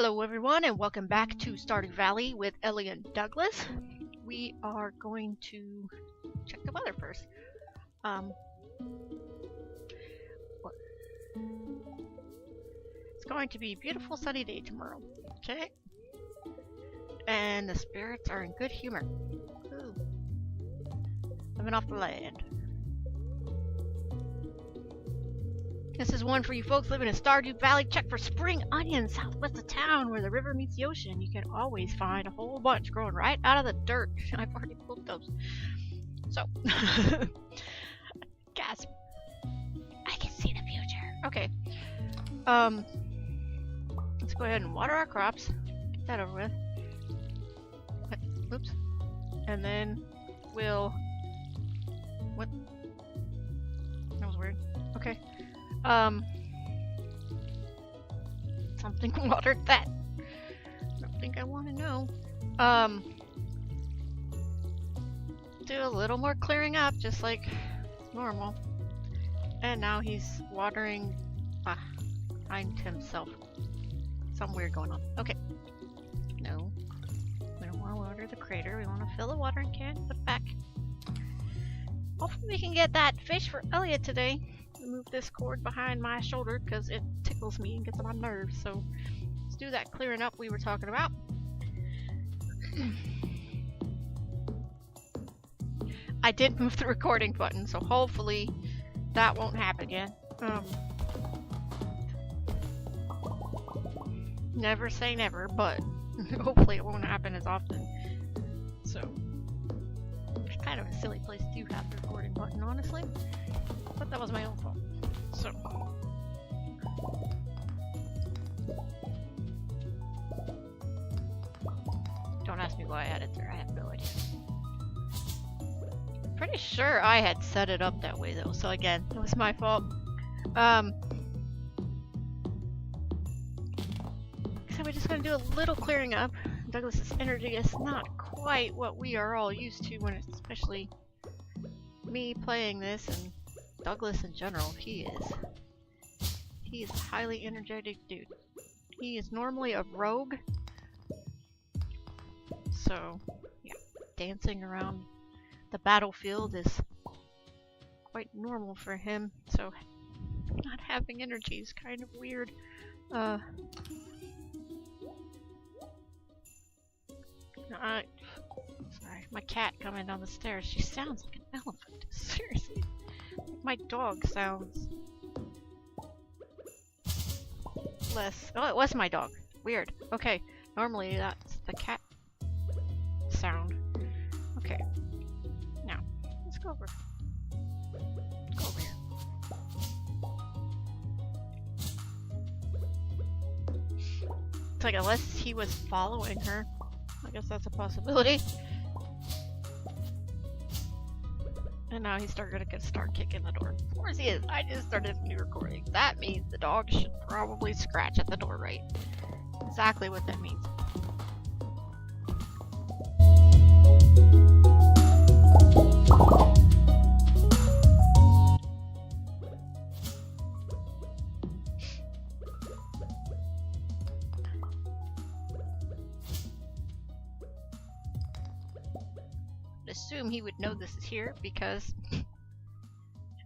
Hello everyone and welcome back to Stardew Valley with Ellie and Douglas. We are going to check the weather first. It's going to be a beautiful sunny day tomorrow. Okay. And the spirits are in good humor. Ooh. Living off the land. This is one for you folks living in Stardew Valley. Check for spring onions southwest of town where the river meets the ocean. You can always find a whole bunch growing right out of the dirt. I've already pulled those. So, gasp. I can see the future. Okay. Let's go ahead and water our crops. Get that over with. Oops. And then we'll... What? That was weird. Okay. Something watered that. I don't think I want to know. Do a little more clearing up, just like normal. And now he's watering behind himself. Something weird going on. Okay. No. We don't want to water the crater. We want to fill the watering can, put it back. Hopefully we can get that fish for Elliot today. Move this cord behind my shoulder because it tickles me and gets on my nerves. So let's do that clearing up we were talking about. I did move the recording button, so hopefully that won't happen again. Never say never, but hopefully it won't happen as often. So it's kind of a silly place to have the recording button, honestly. But that was my own fault. So don't ask me why I had it there. I have no idea. Pretty sure I had set it up that way though. So again, it was my fault. So we're just gonna do a little clearing up. Douglas's energy is not quite what we are all used to when it's especially me playing this and Douglas in general. He is a highly energetic dude. He is normally a rogue. So, yeah, dancing around the battlefield is quite normal for him. So, not having energy is kind of weird. Sorry, my cat coming down the stairs. She sounds like an elephant. Seriously. My dog sounds less. Oh, it was my dog. Weird. Okay. Normally that's the cat sound. Okay. Now, let's go over. Let's go over here. It's like unless he was following her. I guess that's a possibility. And now he's gonna start kicking the door. Of course he is. I just started a new recording. That means the dog should probably scratch at the door, right? Exactly what that means. Assume he would know this is here because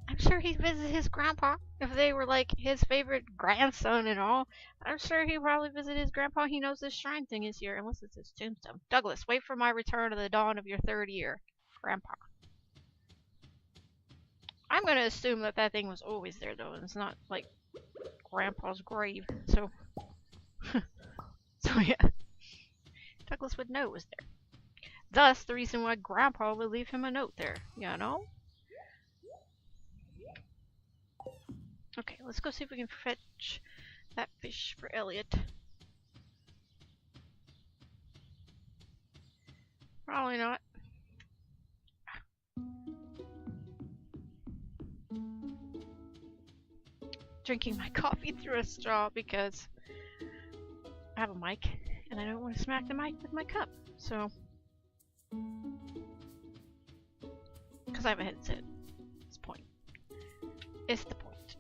I'm sure he visited his grandpa. If they were like his favorite grandson and all, I'm sure he probably visited his grandpa. He knows this shrine thing is here, unless it's his tombstone. Douglas, wait for my return to the dawn of your third year. Grandpa. I'm gonna assume that that thing was always there though, and it's not like grandpa's grave. So, so yeah, Douglas would know it was there. Thus, the reason why Grandpa would leave him a note there, you know? Okay, let's go see if we can fetch that fish for Elliot. Probably not. Drinking my coffee through a straw because I have a mic and I don't want to smack the mic with my cup, so... Because I have a headset. It's the point. It's the point.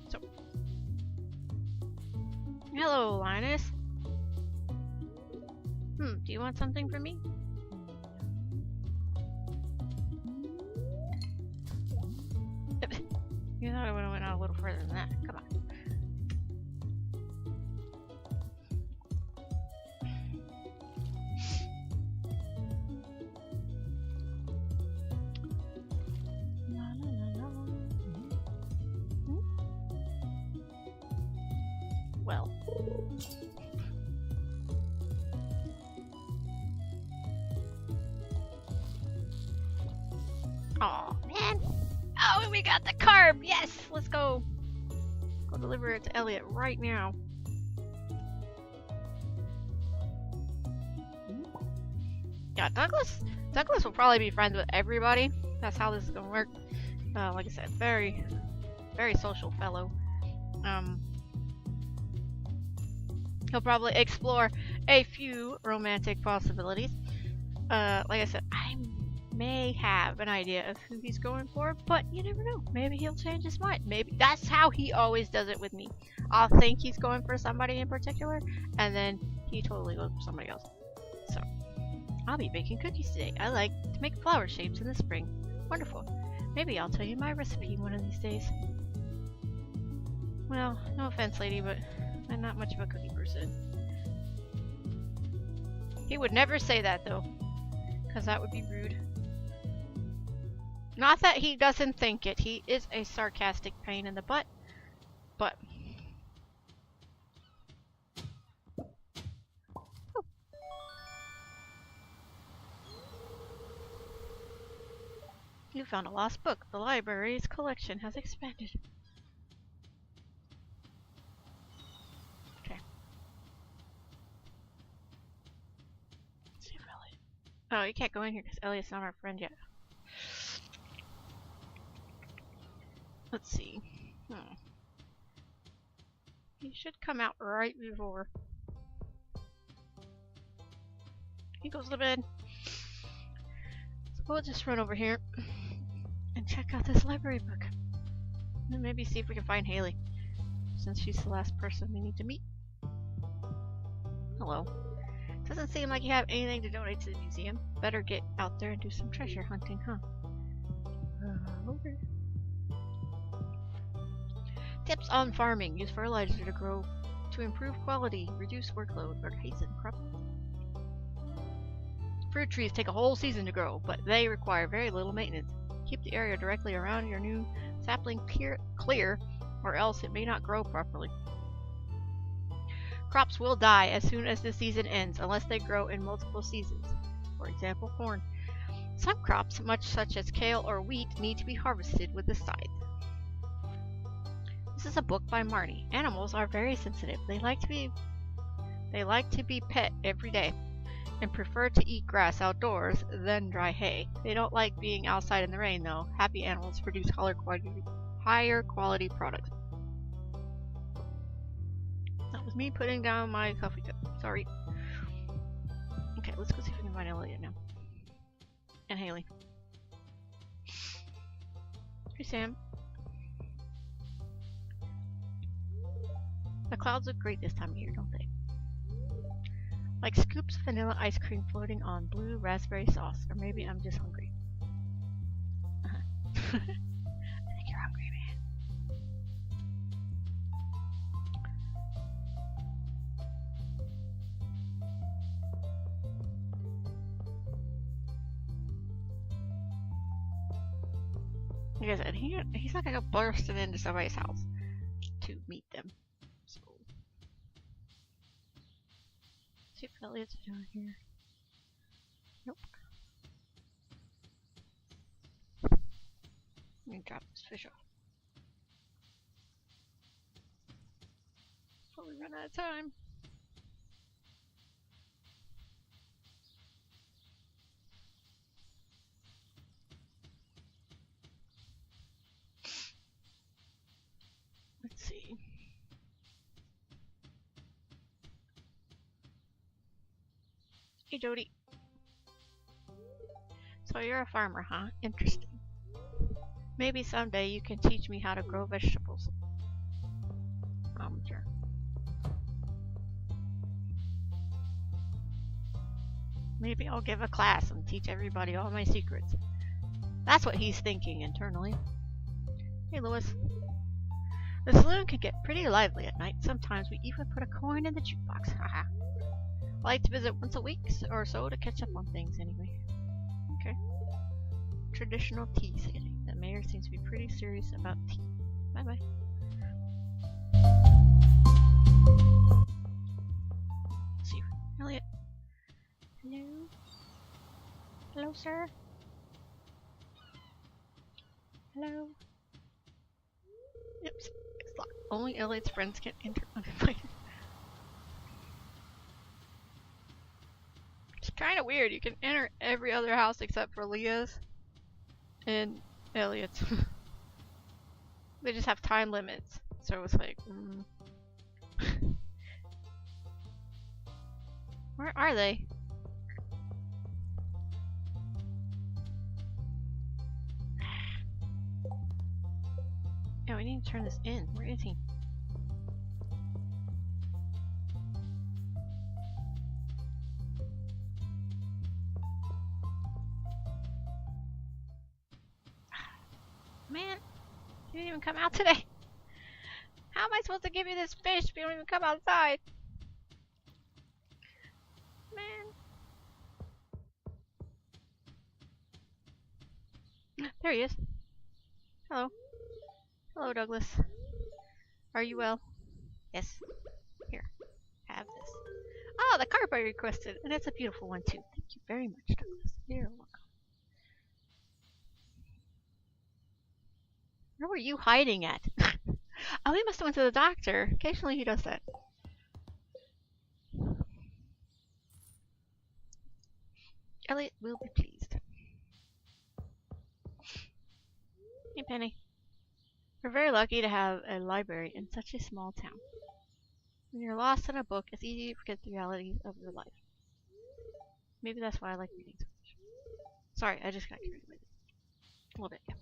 So, Hello, Linus. Do you want something from me? You thought I would have went out a little further than that. Come on. Well. Aw, man. Oh, and we got the carb. Yes, let's go. Go deliver it to Elliot right now. Yeah, Douglas will probably be friends with everybody. That's how this is gonna work. Like I said, very, very social fellow. He'll probably explore a few romantic possibilities. Like I said, I may have an idea of who he's going for, but you never know. Maybe he'll change his mind. Maybe that's how he always does it with me. I'll think he's going for somebody in particular, and then he totally goes for somebody else. So, I'll be baking cookies today. I like to make flower shapes in the spring. Wonderful. Maybe I'll tell you my recipe one of these days. Well, no offense, lady, but I'm not much of a cookie person. He would never say that, though, because that would be rude. Not that he doesn't think it. He is a sarcastic pain in the butt, but... Oh. You found a lost book. The library's collection has expanded. Okay. Let's see if Elliot... Oh, you can't go in here because Elliot's not our friend yet. Let's see. He should come out right before he goes to bed. So we'll just run over here and check out this library book. And maybe see if we can find Haley, since she's the last person we need to meet. Hello. Doesn't seem like you have anything to donate to the museum. Better get out there and do some treasure hunting, huh? Okay. Tips on farming. Use fertilizer to improve quality, reduce workload, or hasten crop. Fruit trees take a whole season to grow, but they require very little maintenance. Keep the area directly around your new sapling clear, or else it may not grow properly. Crops will die as soon as the season ends, unless they grow in multiple seasons. For example, corn. Some crops, such as kale or wheat, need to be harvested with the scythe. This is a book by Marnie. Animals are very sensitive. They like to be pet every day and prefer to eat grass outdoors than dry hay. They don't like being outside in the rain, though. Happy animals produce higher quality products. That was me putting down my coffee cup. Sorry. Okay, let's go see if we can find Elliot now. And Haley. Hey, Sam. The clouds look great this time of year, don't they? Like scoops of vanilla ice cream floating on blue raspberry sauce. Or maybe I'm just hungry. I think you're hungry, man. Like I said, he's not gonna go bursting into somebody's house to meet them. So, see if Elliot's down here. Nope. Let me drop this fish off before we run out of time. Let's see. Hey, Jody. So you're a farmer, huh? Interesting. Maybe someday you can teach me how to grow vegetables. Sure. Maybe I'll give a class and teach everybody all my secrets. That's what he's thinking internally. Hey, Louis. The saloon can get pretty lively at night. Sometimes we even put a coin in the jukebox. Haha. I like to visit once a week or so to catch up on things anyway. Okay. Traditional tea setting. The mayor seems to be pretty serious about tea. Bye-bye. See you. Elliot. Hello? Hello, sir? Hello? Yep, it's locked. Only Elliot's friends can enter uninvited. It's kind of weird. You can enter every other house except for Leah's and Elliot's. They just have time limits, so it's like, Where are they? Yeah, we need to turn this in. Where is he? Man, you didn't even come out today. How am I supposed to give you this fish if you don't even come outside? Man. There he is. Hello. Hello, Douglas. Are you well? Yes. Here. Have this. Oh, the carp I requested. And it's a beautiful one, too. Thank you very much, Douglas. You're welcome. Where were you hiding at? Oh, he must have went to the doctor. Occasionally he does that. Elliot will be pleased. Hey, Penny. We're very lucky to have a library in such a small town. When you're lost in a book, it's easy to forget the realities of your life. Maybe that's why I like reading so much. Sorry, I just got carried away. A little bit, yeah.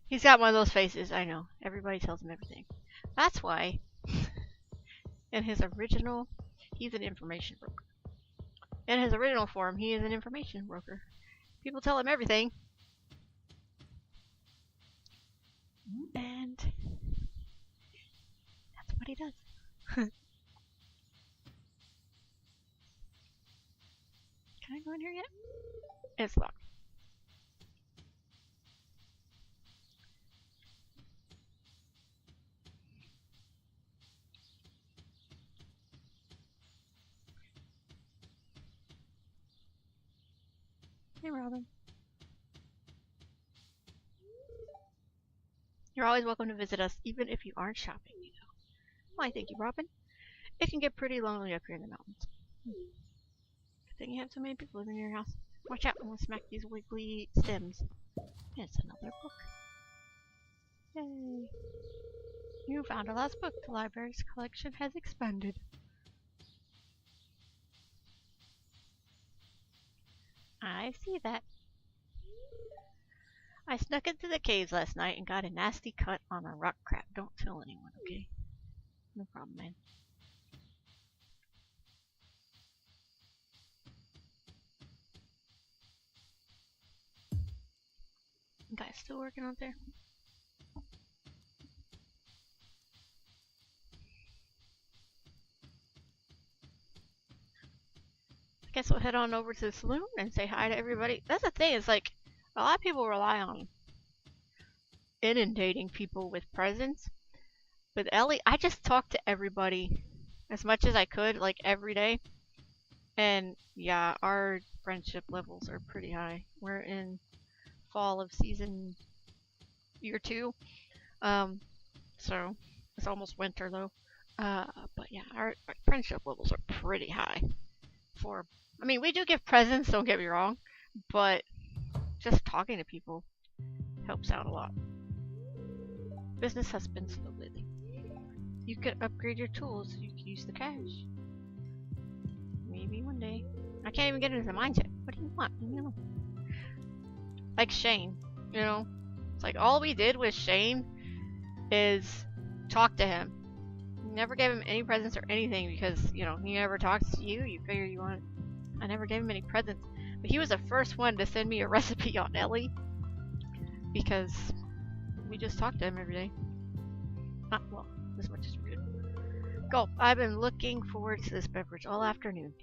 He's got one of those faces, I know. Everybody tells him everything. That's why, in his original, he's an information broker. In his original form, he is an information broker. People tell him everything. And that's what he does. Can I go in here yet? It's locked. Hey, Robin. You're always welcome to visit us, even if you aren't shopping, you know. Why, thank you, Robin. It can get pretty lonely up here in the mountains. Good thing you have so many people living in your house. Watch out, I won't smack these wiggly stems. It's another book. Yay. You found a lost book. The library's collection has expanded. I see that. I snuck into the caves last night and got a nasty cut on a rock crab. Don't tell anyone, okay? No problem, man. You guys still working out there? I guess we'll head on over to the saloon and say hi to everybody. That's the thing, it's like, a lot of people rely on inundating people with presents. With Ellie, I just talked to everybody as much as I could, like every day. And yeah, our friendship levels are pretty high. We're in fall of season year 2. So it's almost winter though. But yeah, our friendship levels are pretty high. I mean, we do give presents, don't get me wrong, but just talking to people helps out a lot. Business has been slow lately. You could upgrade your tools so you can use the cash. Maybe one day. I can't even get into the mindset. What do you want? Leave me alone. Like Shane, you know? It's like all we did with Shane is talk to him. We never gave him any presents or anything because, you know, he never talks to you. You figure you want I never gave him any presents. But he was the first one to send me a recipe on Ellie. Because we just talk to him every day. Not well, as much as we could. Gulp. I've been looking forward to this beverage all afternoon.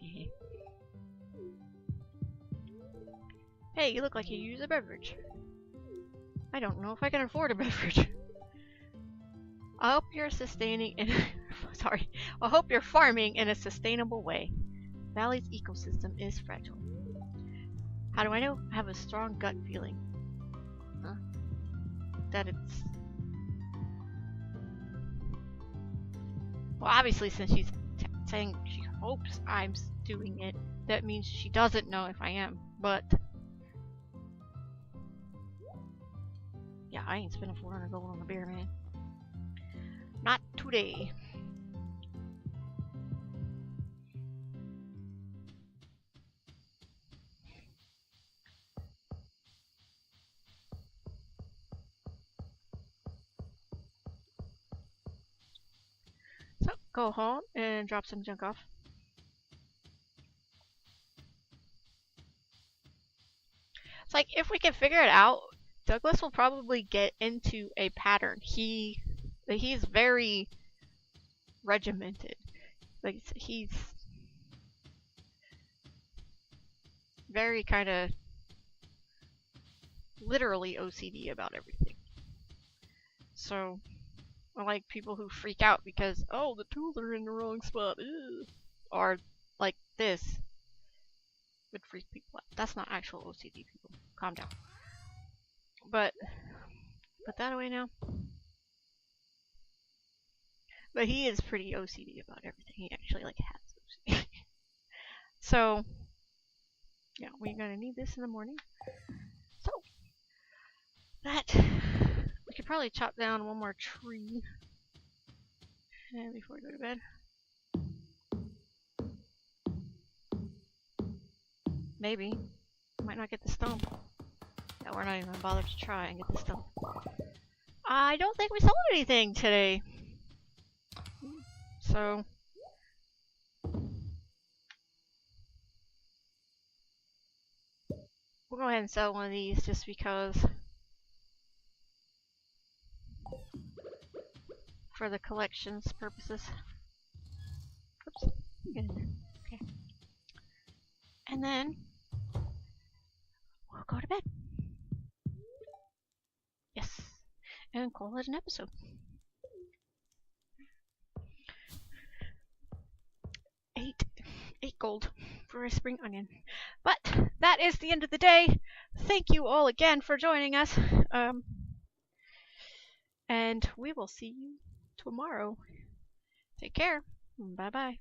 Hey, you look like you use a beverage. I don't know if I can afford a beverage. I hope you're I hope you're farming in a sustainable way. Valley's ecosystem is fragile. How do I know? I have a strong gut feeling. Huh? That it's... Well, obviously, since she's saying she hopes I'm doing it, that means she doesn't know if I am, but... Yeah, I ain't spending 400 gold on the beer, man. Not today. So, go home and drop some junk off. It's like, if we can figure it out, Douglas will probably get into a pattern. He's very regimented. Like, he's very kind of literally OCD about everything. So, unlike people who freak out because, oh, the tools are in the wrong spot, or like this, would freak people out. That's not actual OCD, people. Calm down. But, put that away now. But he is pretty OCD about everything. He actually, like, has OCD. So, yeah, we're gonna need this in the morning. So, that, we could probably chop down one more tree before we go to bed. Maybe. Might not get the stump. Yeah, we're not even gonna bother to try and get the stump. I don't think we sold anything today. So, we'll go ahead and sell one of these just because, for the collections purposes. Oops. Get in there. Okay. And then we'll go to bed. Yes. And call it an episode. 8 gold for a spring onion. But that is the end of the day. Thank you all again for joining us. And we will see you tomorrow. Take care. Bye bye.